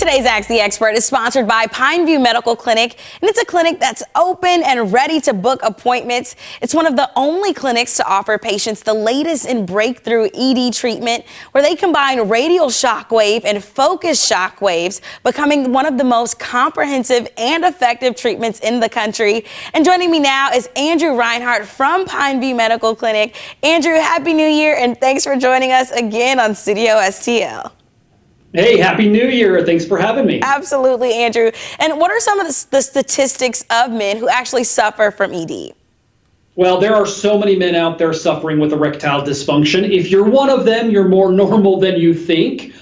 Today's Ask the Expert is sponsored by Pineview Medical Clinic, and it's a clinic that's open and ready to book appointments. It's one of the only clinics to offer patients the latest in breakthrough ED treatment, where they combine radial shockwave and focused shockwaves, becoming one of the most comprehensive and effective treatments in the country. And joining me now is Andrew Reinhardt from Pineview Medical Clinic. Andrew, Happy New Year, and thanks for joining us again on Studio STL. Hey, Happy New Year. Thanks for having me. Absolutely, Andrew. And what are some of the statistics of men who actually suffer from ED? Well, there are so many men out there suffering with erectile dysfunction. If you're one of them, you're more normal than you think.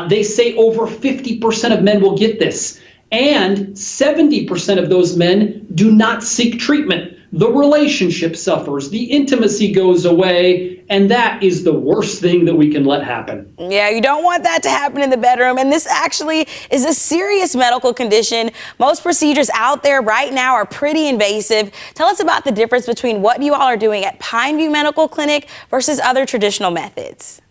They say over 50% of men will get this, and 70% of those men do not seek treatment. The relationship suffers, the intimacy goes away, and that is the worst thing that we can let happen. Yeah, you don't want that to happen in the bedroom, and this actually is a serious medical condition. Most procedures out there right now are pretty invasive. Tell us about the difference between what you all are doing at Pineview Medical Clinic versus other traditional methods.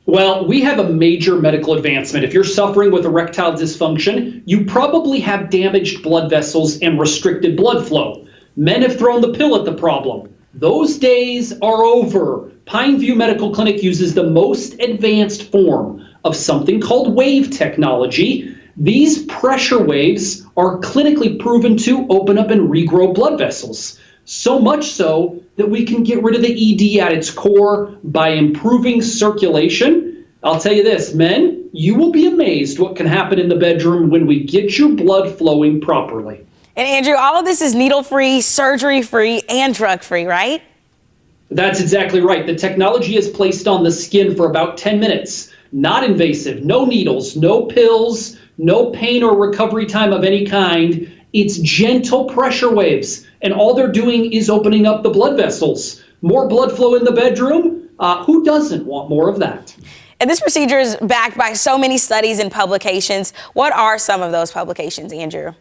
Well, we have a major medical advancement. If you're suffering with erectile dysfunction, you probably have damaged blood vessels and restricted blood flow. Men have thrown the pill at the problem. Those days are over. Pineview Medical Clinic uses the most advanced form of something called wave technology. These pressure waves are clinically proven to open up and regrow blood vessels. So much so that we can get rid of the ED at its core by improving circulation. I'll tell you this, men, you will be amazed what can happen in the bedroom when we get your blood flowing properly. And Andrew, all of this is needle-free, surgery-free, and drug-free, right? That's exactly right. The technology is placed on the skin for about 10 minutes. Not invasive, no needles, no pills, no pain or recovery time of any kind. It's gentle pressure waves, and all they're doing is opening up the blood vessels. More blood flow in the bedroom? Who doesn't want more of that? And this procedure is backed by so many studies and publications. What are some of those publications, Andrew?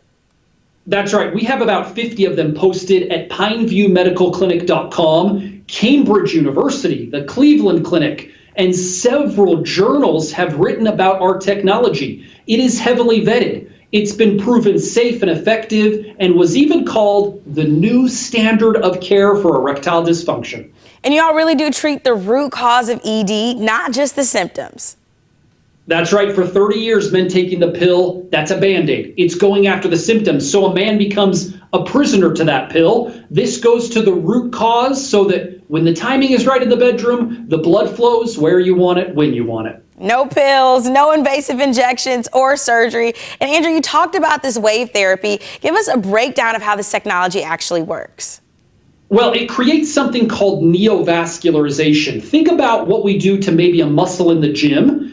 That's right. We have about 50 of them posted at pineviewmedicalclinic.com. Cambridge University, the Cleveland Clinic, and several journals have written about our technology. It is heavily vetted. It's been proven safe and effective and was even called the new standard of care for erectile dysfunction. And you all really do treat the root cause of ED, not just the symptoms. That's right. For 30 years, men taking the pill, that's a Band-Aid. It's going after the symptoms. So a man becomes a prisoner to that pill. This goes to the root cause so that when the timing is right in the bedroom, the blood flows where you want it, when you want it. No pills, no invasive injections or surgery. And Andrew, you talked about this wave therapy. Give us a breakdown of how this technology actually works. Well, it creates something called neovascularization. Think about what we do to maybe a muscle in the gym.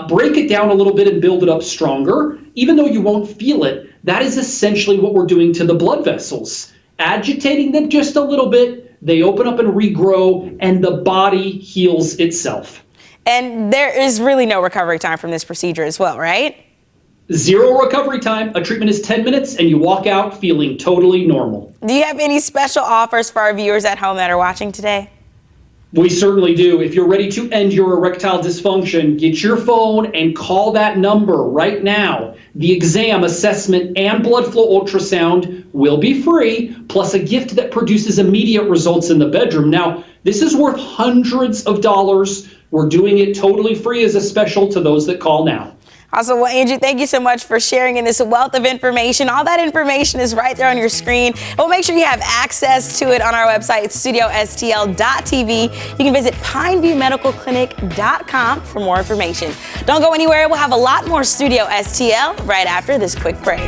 Break it down a little bit and build it up stronger. Even though you won't feel it, that is essentially what we're doing to the blood vessels. Agitating them just a little bit, they open up and regrow, and the body heals itself. And there is really no recovery time from this procedure as well, right? Zero recovery time. A treatment is 10 minutes and you walk out feeling totally normal. Do you have any special offers for our viewers at home that are watching today? We certainly do. If you're ready to end your erectile dysfunction, get your phone and call that number right now. The exam, assessment, and blood flow ultrasound will be free, plus a gift that produces immediate results in the bedroom. Now, this is worth hundreds of dollars. We're doing it totally free as a special to those that call now. Awesome. Well, Andrew, thank you so much for sharing in this wealth of information. All that information is right there on your screen. We'll make sure you have access to it on our website. It's studiostl.tv. You can visit pineviewmedicalclinic.com for more information. Don't go anywhere. We'll have a lot more Studio STL right after this quick break.